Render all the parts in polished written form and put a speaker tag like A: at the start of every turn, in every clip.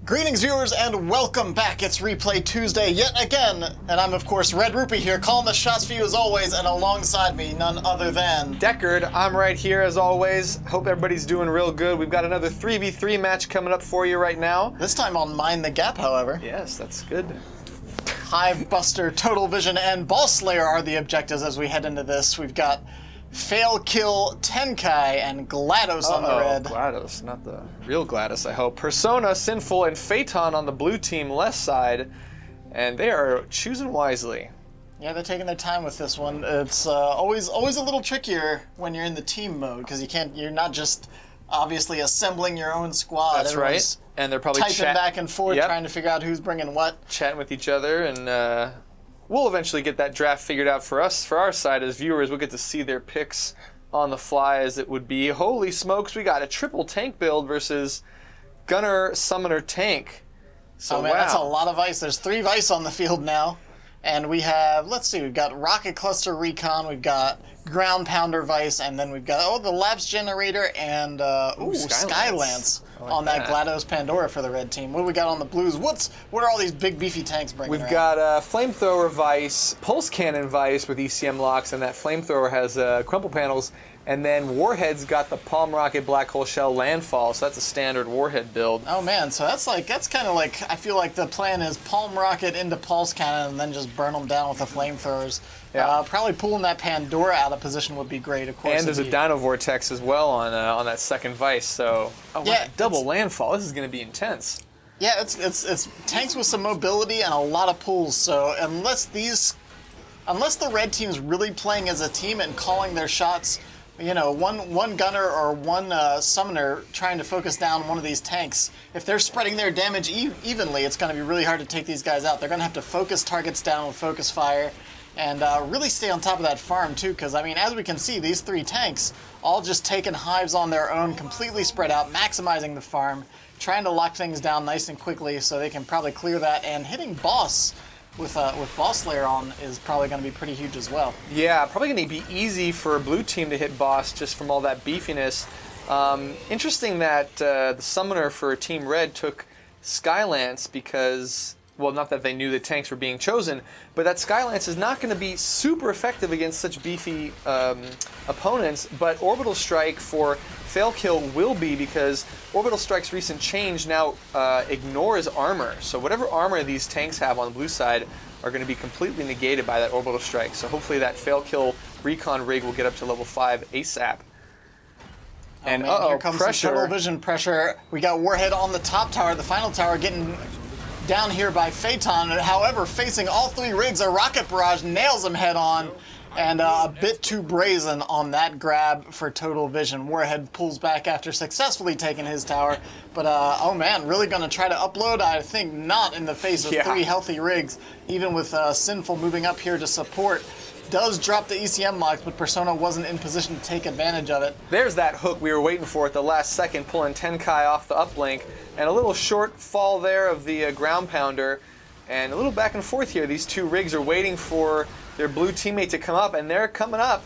A: Greetings, viewers, and welcome back. It's Replay Tuesday yet again, and I'm, of course, Red Rupee here, calling the shots for you as always, and alongside me, none other than...
B: Deckard, I'm right here as always. Hope everybody's doing real good. We've got another 3v3 match coming up for you right now.
A: This time on Mind the Gap, however.
B: Yes, that's good.
A: Hive Buster, Total Vision, and Ball Slayer are the objectives as we head into this. We've got Faylkill, Tenkei, and Glados on the red.
B: Glados, not the real Glados, I hope. Persona, Sinful, and Phaeton on the blue team left side, and they are choosing wisely.
A: Yeah, they're taking their time with this one. It's always a little trickier when you're in the team mode because you're not just obviously assembling your own squad.
B: That's right. And they're probably
A: typing back and forth, trying to figure out who's bringing what.
B: Chatting with each other, and we'll eventually get that draft figured out for us, for our side as viewers. We'll get to see their picks on the fly as it would be. Holy smokes, we got a triple tank build versus Gunner, Summoner, Tank. So,
A: oh man, that's a lot of ice. There's 3 ice on the field now. And we have, let's see, we've got Rocket Cluster Recon, we've got Ground Pounder Vice, and then we've got, the Labs Generator and, Skylance on that Glados Pandora for the red team. What do we got on the blues? What are all these big beefy tanks bringing
B: We've
A: around?
B: got Flamethrower Vice, Pulse Cannon Vice with ECM locks, and that Flamethrower has crumple panels. And then Warhead's got the Palm Rocket Black Hole Shell Landfall, so that's a standard Warhead build.
A: Oh man, so that's kind of like, I feel like the plan is Palm Rocket into Pulse Cannon and then just burn them down with the flamethrowers. Yeah. Probably pulling that Pandora out of position would be great, of course.
B: And there's a Dino Vortex as well on that second Vice, so double Landfall. This is going to be intense.
A: Yeah, it's tanks with some mobility and a lot of pulls, so unless the red team's really playing as a team and calling their shots, one gunner or one summoner trying to focus down one of these tanks, if they're spreading their damage evenly, it's going to be really hard to take these guys out. They're going to have to focus targets down with focus fire and really stay on top of that farm too, because, as we can see, these 3 tanks all just taking hives on their own, completely spread out, maximizing the farm, trying to lock things down nice and quickly so they can probably clear that, and hitting boss with Ball Slayer on is probably going to be pretty huge as well.
B: Yeah, probably going to be easy for a blue team to hit boss just from all that beefiness. Interesting that the summoner for Team Red took Skylance because, well, not that they knew the tanks were being chosen, but that Skylance is not going to be super effective against such beefy opponents, but Orbital Strike for Faylkill will be, because Orbital Strike's recent change now ignores armor. So whatever armor these tanks have on the blue side are going to be completely negated by that Orbital Strike. So hopefully that Faylkill Recon rig will get up to level 5 ASAP.
A: And here comes pressure. Some Total Vision pressure. We got Warhead on the top tower, the final tower getting down here by Phaeton. However, facing all 3 rigs, a Rocket Barrage nails him head on. And a bit too brazen on that grab for Total Vision. Warhead pulls back after successfully taking his tower. But, oh man, really going to try to upload? I think not in the face of 3 healthy rigs. Even with Sinful moving up here to support. Does drop the ECM locks, but Persona wasn't in position to take advantage of it.
B: There's that hook we were waiting for at the last second, pulling Tenkei off the uplink. And a little short fall there of the ground pounder. And a little back and forth here. These 2 rigs are waiting for their blue teammate to come up, and they're coming up.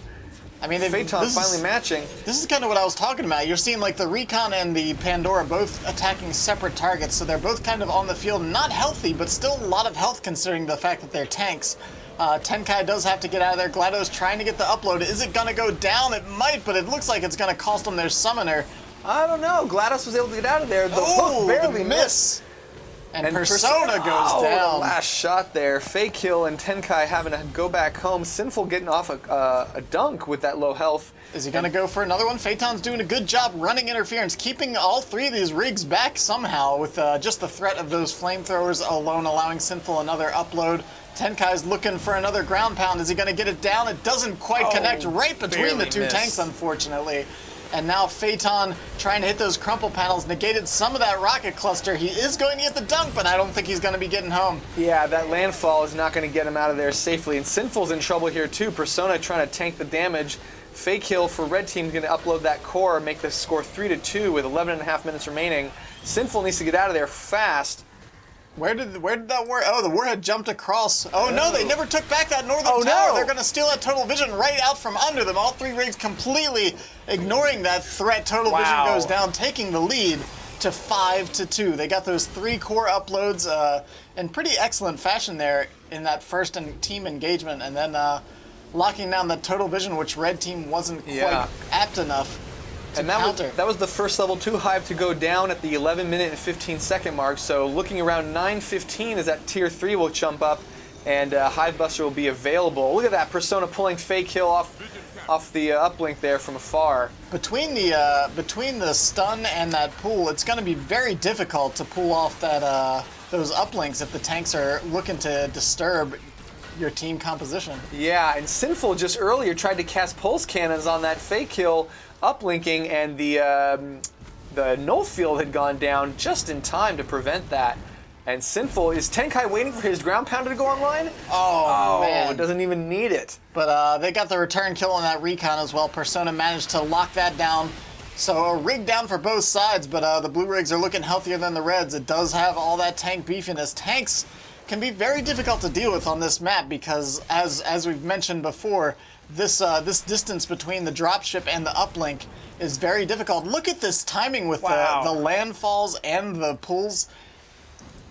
B: Phaeton finally matching.
A: This is kind of what I was talking about. You're seeing like the Recon and the Pandora both attacking separate targets, so they're both kind of on the field, not healthy, but still a lot of health considering the fact that they're tanks. Tenkei does have to get out of there. Glados trying to get the upload. Is it going to go down? It might, but it looks like it's going to cost them their summoner.
B: I don't know. Glados was able to get out of there. The hook barely missed.
A: And Persona goes down.
B: The last shot there. Faylkill and Tenkei having to go back home. Sinful getting off a dunk with that low health.
A: Is he going to go for another one? Phaeton's doing a good job running interference, keeping all 3 of these rigs back somehow with just the threat of those flamethrowers alone, allowing Sinful another upload. Tenkei's looking for another ground pound. Is he going to get it down? It doesn't quite connect right between the 2 tanks, unfortunately. And now Phaeton trying to hit those crumple panels, negated some of that rocket cluster. He is going to get the dunk, but I don't think he's going to be getting home.
B: Yeah, that landfall is not going to get him out of there safely. And Sinful's in trouble here too. Persona trying to tank the damage. Faylkill for red team is going to upload that core, make the score 3-2 with 11.5 minutes remaining. Sinful needs to get out of there fast.
A: Where did that war? Oh, the Warhead jumped across. Oh no, they never took back that northern tower.
B: No.
A: They're going to steal that Total Vision right out from under them. All 3 rigs completely ignoring that threat. Total Vision goes down, taking the lead. to 5-2. They got those 3 core uploads in pretty excellent fashion there in that first team engagement, and then locking down the total vision, which red team wasn't quite apt enough to counter.
B: That was the first level 2 hive to go down at the 11-minute and 15-second mark. So looking around 9:15 as that tier 3 will jump up, and Hive Buster will be available. Look at that Persona pulling Faylkill off the uplink there from afar.
A: Between the stun and that pull, it's going to be very difficult to pull off that those uplinks if the tanks are looking to disturb your team composition.
B: Yeah, and Sinful just earlier tried to cast pulse cannons on that Faylkill uplinking, and the null field had gone down just in time to prevent that. And Sinful, is Tenkei waiting for his ground pounder to go online?
A: Oh man,
B: it doesn't even need it.
A: But they got the return kill on that recon as well. Persona managed to lock that down. So a rig down for both sides, but the blue rigs are looking healthier than the reds. It does have all that tank beefiness. Tanks can be very difficult to deal with on this map because, as we've mentioned before, this distance between the dropship and the uplink is very difficult. Look at this timing with the landfalls and the pulls.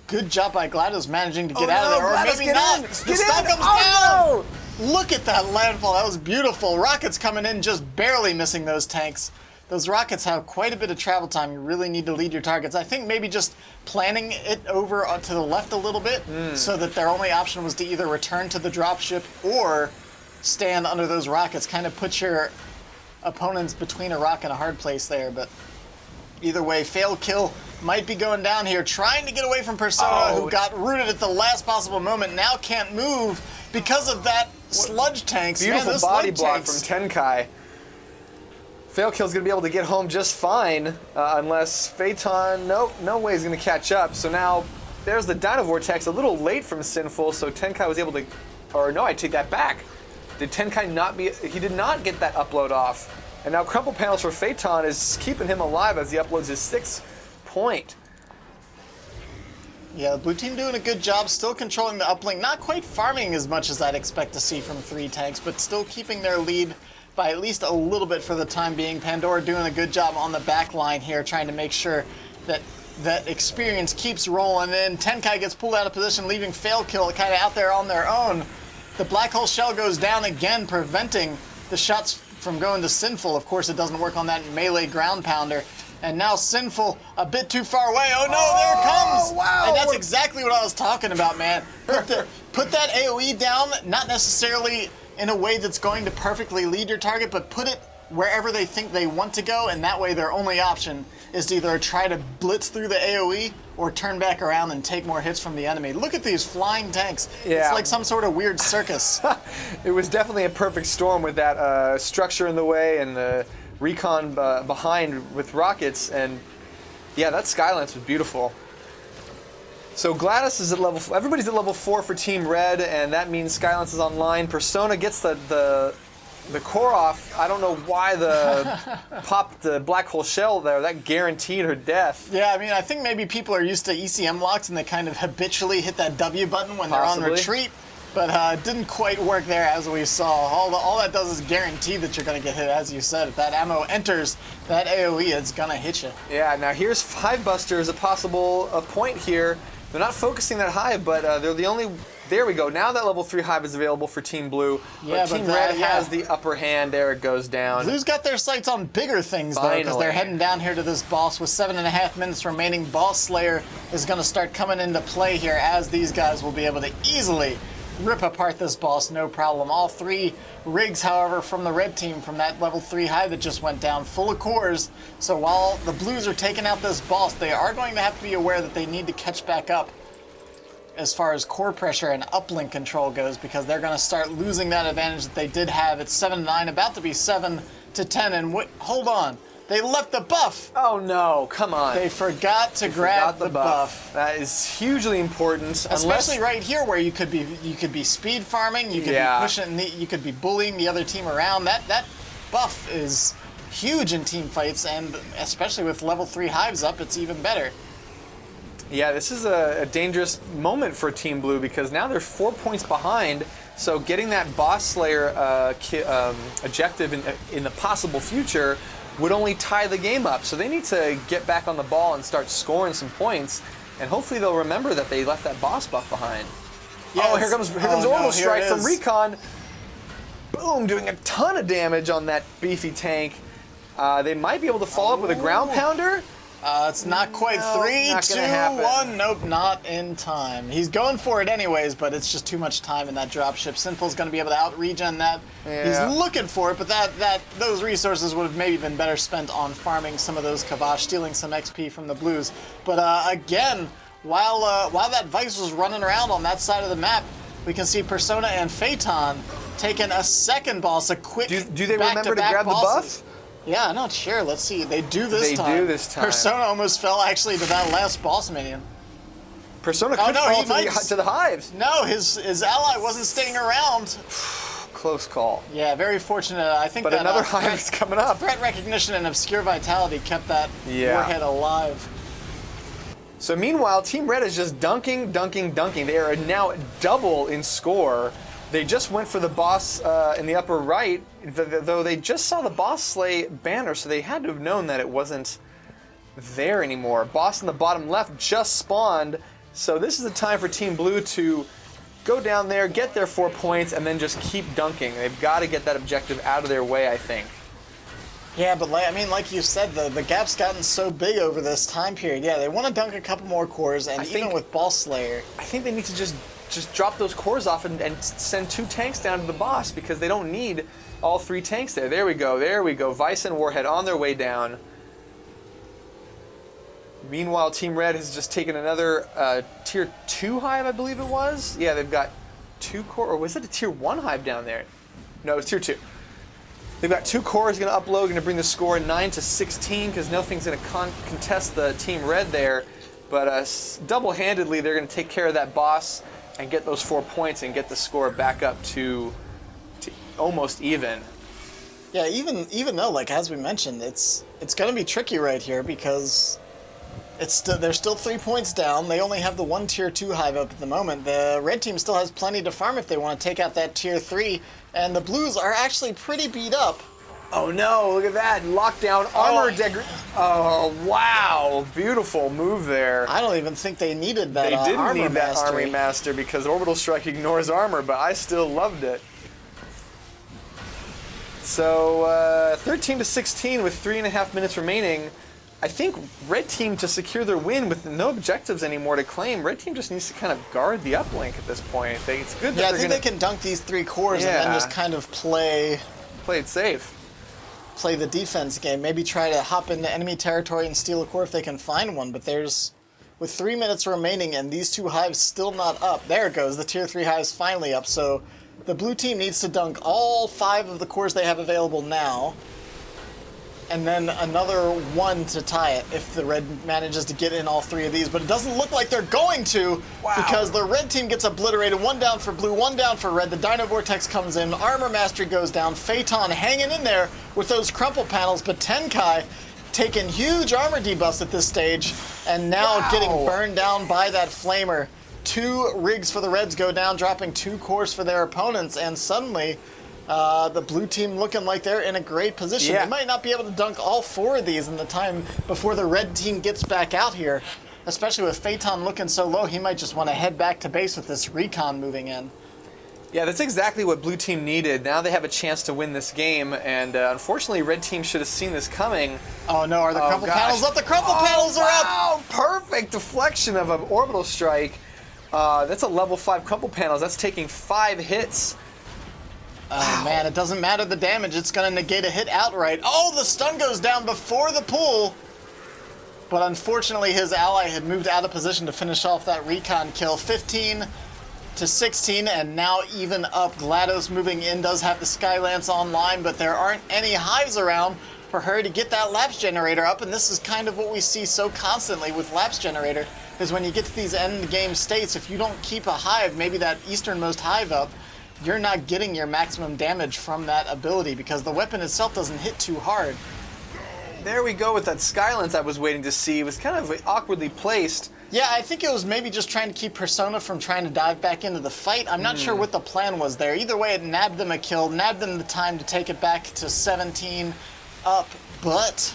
A: Good job by Glados managing to get out of there, or
B: Glados,
A: maybe not. The stun comes down.
B: No.
A: Look at that landfall. That was beautiful. Rockets coming in, just barely missing those tanks. Those rockets have quite a bit of travel time. You really need to lead your targets. I think maybe just planning it over to the left a little bit so that their only option was to either return to the dropship or stand under those rockets. Kind of put your opponents between a rock and a hard place there. But either way, Faylkill might be going down here, trying to get away from Persona, who got rooted at the last possible moment, now can't move because of that sludge tanks.
B: Beautiful body block from Tenkei. Faylkill's going to be able to get home just fine, unless Phaeton, no way is going to catch up. So now there's the Dino Vortex, a little late from Sinful, so Tenkei was able to, or no, I take that back. Did Tenkei he did not get that upload off. And now Crumple Panels for Phaeton is keeping him alive as he uploads his 6th point.
A: Yeah, the blue team doing a good job, still controlling the uplink, not quite farming as much as I'd expect to see from 3 tanks, but still keeping their lead by at least a little bit for the time being. Pandora doing a good job on the back line here, trying to make sure that that experience keeps rolling in. Tenkei gets pulled out of position, leaving Faylkill kind of out there on their own. The black hole shell goes down again, preventing the shots from going to Sinful. Of course, it doesn't work on that melee ground pounder. And now Sinful a bit too far away. Oh no, there it comes!
B: Wow.
A: And that's exactly what I was talking about, man. Put that AoE down, not necessarily in a way that's going to perfectly lead your target, but put it wherever they think they want to go, and that way their only option is to either try to blitz through the AoE or turn back around and take more hits from the enemy. Look at these flying tanks. Yeah. It's like some sort of weird circus.
B: It was definitely a perfect storm with that structure in the way and the recon behind with rockets, and yeah, that Skylance was beautiful. So Glados is at level 4. Everybody's at level 4 for Team Red, and that means Skylance is online. Persona gets the core off. I don't know why popped the black hole shell there. That guaranteed her death.
A: Yeah, I mean, I think maybe people are used to ECM locks and they kind of habitually hit that W button when they're on retreat. But it didn't quite work there, as we saw. All that does is guarantee that you're going to get hit, as you said. If that ammo enters that AoE, it's going to hit you.
B: Yeah, now here's Hive Buster as a possible point here. They're not focusing that high, but they're the only... There we go. Now that level 3 Hive is available for Team Blue. Yeah, but Team Red has the upper hand. There it goes down.
A: Blue's got their sights on bigger things, though, because they're heading down here to this boss with 7.5 minutes remaining. Boss Slayer is going to start coming into play here, as these guys will be able to easily rip apart this boss, no problem. All 3 rigs, however, from the red team, from that level 3 Hive that just went down, full of cores. So while the blues are taking out this boss, they are going to have to be aware that they need to catch back up as far as core pressure and uplink control goes, because they're going to start losing that advantage that they did have. It's 7-9, about to be 7-10, and hold on. They left the buff.
B: Oh no, come on.
A: They forgot to grab the buff.
B: That is hugely important.
A: Especially right here where you could be speed farming, you could be pushing, you could be bullying the other team around. That buff is huge in team fights, and especially with level 3 Hives up, it's even better.
B: Yeah, this is a dangerous moment for Team Blue because now they're 4 points behind. So getting that Boss Slayer objective in the possible future would only tie the game up. So they need to get back on the ball and start scoring some points. And hopefully they'll remember that they left that boss buff behind.
A: Yes.
B: Oh, here comes Orbital Strike
A: it
B: from
A: is.
B: Recon. Boom, doing a ton of damage on that beefy tank. They might be able to follow up with a ground pounder.
A: It's not quite
B: No,
A: 3,
B: not
A: 2,
B: gonna happen.
A: 1. Nope, not in time. He's going for it anyways, but it's just too much time in that dropship. Sinful's going to be able to out-regen that.
B: Yeah.
A: He's looking for it, but those resources would have maybe been better spent on farming some of those Kavash, stealing some XP from the Blues. But again, while that Vice was running around on that side of the map, we can see Persona and Phaeton taking a second boss, a quick
B: Do they remember to
A: back-to-back
B: grab
A: bosses.
B: the buff?
A: Yeah, I'm not sure. Let's see. They do this time.
B: They do this time.
A: Persona almost fell actually to that last boss minion.
B: Persona
A: Oh,
B: could
A: no,
B: fall
A: he might-
B: to the hives.
A: No, his ally wasn't staying around.
B: Close call.
A: Yeah, very fortunate. I think
B: But
A: that
B: another hive is coming up.
A: threat recognition and obscure vitality kept that
B: Yeah.
A: warhead alive.
B: So meanwhile, Team Red is just dunking. They are now double in score. They just went for the boss in the upper right, though they just saw the boss slay banner, so they had to have known that it wasn't there anymore. Boss in the bottom left just spawned, so this is the time for Team Blue to go down there, get their 4 points, and then just keep dunking. They've got to get that objective out of their way, I think.
A: Yeah, but like you said, the gap's gotten so big over this time period. Yeah, they want to dunk a couple more cores, and
B: I
A: even
B: think-
A: with Boss Slayer.
B: I think they need to just drop those cores off and send 2 tanks down to the boss because they don't need all 3 tanks there. There we go. Vice and Warhead on their way down. Meanwhile, Team Red has just taken another tier 2 hive, I believe it was. Yeah, they've got 2 core, or was it a tier 1 hive down there? No, it was tier 2. They've got 2 cores going to upload, going to bring the score 9 to 16 because nothing's going to contest the Team Red there. But double-handedly, they're going to take care of that boss and get those 4 points and get the score back up to almost even.
A: Yeah, even though, like as we mentioned, it's going to be tricky right here because they're still 3 points down. They only have the 1 tier 2 hive up at the moment. The red team still has plenty to farm if they want to take out that tier 3, and the Blues are actually pretty beat up.
B: Oh no, look at that. Lockdown armor Oh, wow. Beautiful move there.
A: I don't even think they needed that.
B: They didn't
A: armor
B: need that
A: mastery.
B: Army Master because Orbital Strike ignores armor, but I still loved it. So 13 to 16 with 3.5 minutes remaining. I think Red Team, to secure their win with no objectives anymore to claim, Red Team just needs to kind of guard the uplink at this point. It's good that
A: Yeah, I
B: they're
A: think
B: going
A: they can dunk these 3 cores and
B: Yeah.
A: then just kind of play
B: play it safe.
A: the defense game. Maybe try to hop into enemy territory and steal a core if they can find one. But with 3 minutes remaining and these 2 hives still not up. There it goes. The tier 3 hive's finally up. So the blue team needs to dunk all 5 of the cores they have available now. And then another 1 to tie it if the red manages to get in all 3 of these. But it doesn't look like they're going to because the red team gets obliterated. 1 down for blue, 1 down for red. The Dino Vortex comes in. Armor Mastery goes down. Phaeton hanging in there with those crumple panels. But Tenkei taking huge armor debuffs at this stage and now getting burned down by that flamer. 2 rigs for the reds go down, dropping 2 cores for their opponents. And suddenly the blue team looking like they're in a great position.
B: Yeah.
A: They might not be able to dunk all 4 of these in the time before the red team gets back out here. Especially with Phaeton looking so low, he might just want to head back to base with this recon moving in.
B: Yeah, that's exactly what Blue Team needed. Now they have a chance to win this game, and unfortunately, Red Team should have seen this coming.
A: Oh no, are the crumple
B: gosh.
A: panels up? The crumple panels are up!
B: Wow, perfect deflection of an orbital strike. That's a level 5 crumple panels. That's taking 5 hits.
A: Oh man, it doesn't matter the damage, it's gonna negate a hit outright. Oh, the stun goes down before the pull! But unfortunately his ally had moved out of position to finish off that recon kill. 15 to 16 and now even up. Glados moving in, does have the Skylance online, but there aren't any hives around for her to get that lapse generator up, and this is kind of what we see so constantly with lapse generator, is when you get to these end game states, if you don't keep a hive, maybe that easternmost hive up, you're not getting your maximum damage from that ability because the weapon itself doesn't hit too hard.
B: There we go with that Skylance I was waiting to see. It was kind of awkwardly placed.
A: Yeah, I think it was maybe just trying to keep Persona from trying to dive back into the fight. I'm not sure what the plan was there. Either way, it nabbed them a kill, nabbed them the time to take it back to 17 up but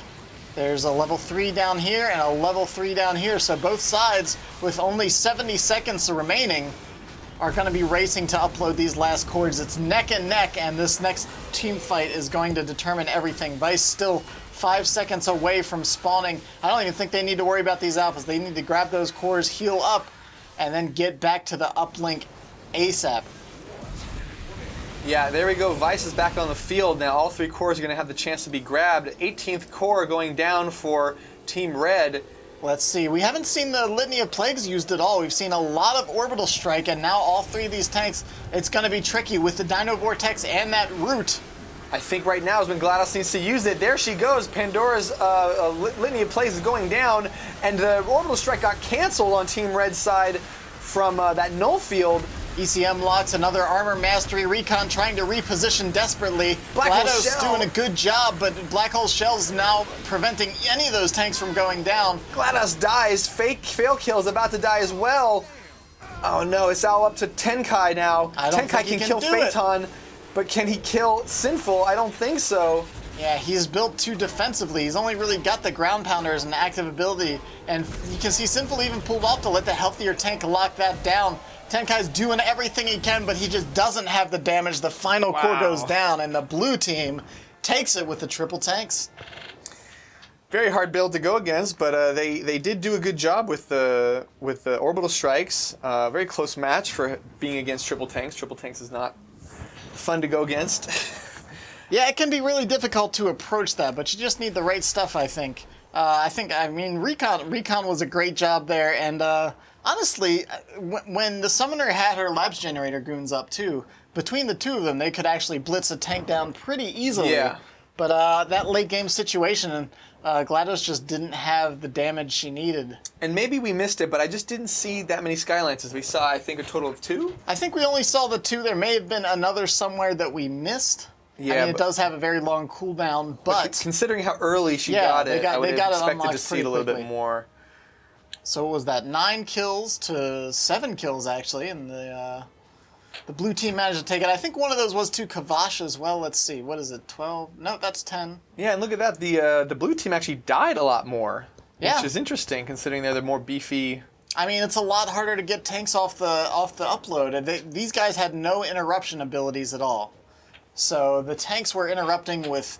A: there's a level 3 down here and a level 3 down here, so both sides, with only 70 seconds remaining, are going to be racing to upload these last cores. It's neck and neck, and this next team fight is going to determine everything. Vice still 5 seconds away from spawning. I don't even think they need to worry about these alphas. They need to grab those cores, heal up, and then get back to the uplink ASAP.
B: Yeah, there we go. Vice is back on the field now. All 3 cores are going to have the chance to be grabbed. 18th core going down for Team Red.
A: Let's see. We haven't seen the Litany of Plagues used at all. We've seen a lot of Orbital Strike, and now all 3 of these tanks, it's going to be tricky with the Dino Vortex and that Root.
B: I think right now is when Glados needs to use it. There she goes. Pandora's Litany of Plagues is going down, and the Orbital Strike got canceled on Team Red's side from that null field.
A: ECM locks, another armor mastery. Recon trying to reposition desperately.
B: Glados
A: doing a good job, but Black Hole Shell's now preventing any of those tanks from going down.
B: Glados dies. Faylkill is about to die as well. Oh no, it's all up to Tenkei now. Tenkei can kill Phaeton, but can he kill Sinful? I don't think so.
A: Yeah, he's built too defensively. He's only really got the ground pounder as an active ability, and you can see Sinful even pulled off to let the healthier tank lock that down. Tenkai's doing everything he can, but he just doesn't have the damage. The final core goes down, and the blue team takes it with the triple tanks.
B: Very hard build to go against, but they did do a good job with the orbital strikes. Very close match for being against triple tanks. Triple tanks is not fun to go against.
A: Yeah, it can be really difficult to approach that, but you just need the right stuff, I think. I mean, Recon was a great job there, and honestly, when the Summoner had her Labs Generator goons up too, between the two of them, they could actually blitz a tank down pretty easily. Yeah. But that late game situation, Glados just didn't have the damage she needed. And
B: maybe we missed it, but I just didn't see that many Skylances. We saw, I think, a total of 2?
A: I think we only saw the 2. There may have been another somewhere that we missed. Yeah, I mean, it does have a very long cooldown, but
B: considering how early she got it, I would have expected to see it a little bit more.
A: So what was that? 9 kills to 7 kills, actually, and the blue team managed to take it. I think one of those was to Kavash as well. Let's see. What is it? 12? No, that's 10.
B: Yeah, and look at that. The blue team actually died a lot more, which is interesting considering they're the more beefy.
A: I mean, it's a lot harder to get tanks off the upload. These guys had no interruption abilities at all. So the tanks were interrupting with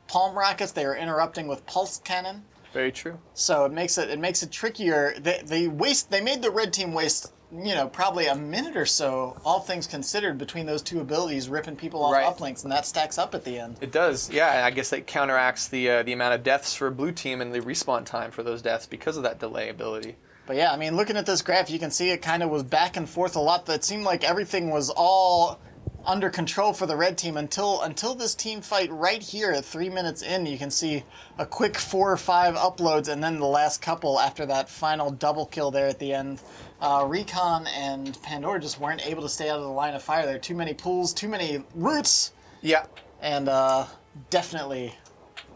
A: palm rockets. They were interrupting with pulse cannon.
B: Very true.
A: So it makes it trickier. They made the red team waste, probably a minute or so, all things considered, between those 2 abilities, ripping people off uplinks, and that stacks up at the end.
B: It does, yeah. I guess that counteracts the amount of deaths for blue team and the respawn time for those deaths because of that delay ability.
A: But yeah, I mean, looking at this graph, you can see it kind of was back and forth a lot. That seemed like everything was all under control for the red team until this team fight right here at 3 minutes in. You can see a quick 4 or 5 uploads, and then the last couple after that final double kill there at the end. Recon and Pandora just weren't able to stay out of the line of fire. There were too many pools, too many roots.
B: Yeah.
A: And definitely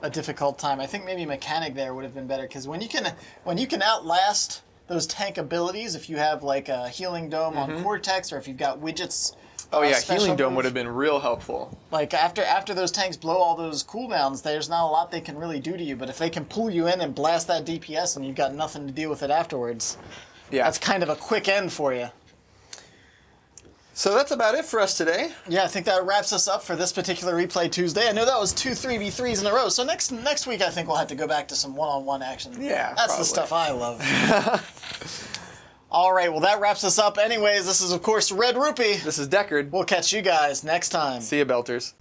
A: a difficult time. I think maybe Mechanic there would have been better, because when you can outlast those tank abilities, if you have like a Healing Dome on Cortex, or if you've got widgets.
B: Oh yeah, Healing Dome would have been real helpful.
A: Like after those tanks blow all those cooldowns, there's not a lot they can really do to you. But if they can pull you in and blast that DPS, and you've got nothing to deal with it afterwards, that's kind of a quick end for you.
B: So that's about it for us today.
A: Yeah, I think that wraps us up for this particular Replay Tuesday. I know that was 2 3v3s in a row. So next week I think we'll have to go back to some one-on-one action.
B: Yeah,
A: that's the stuff I love. All right, well, that wraps us up. Anyways, this is, of course, Red Rupee.
B: This is Deckard.
A: We'll catch you guys next time.
B: See ya, Belters.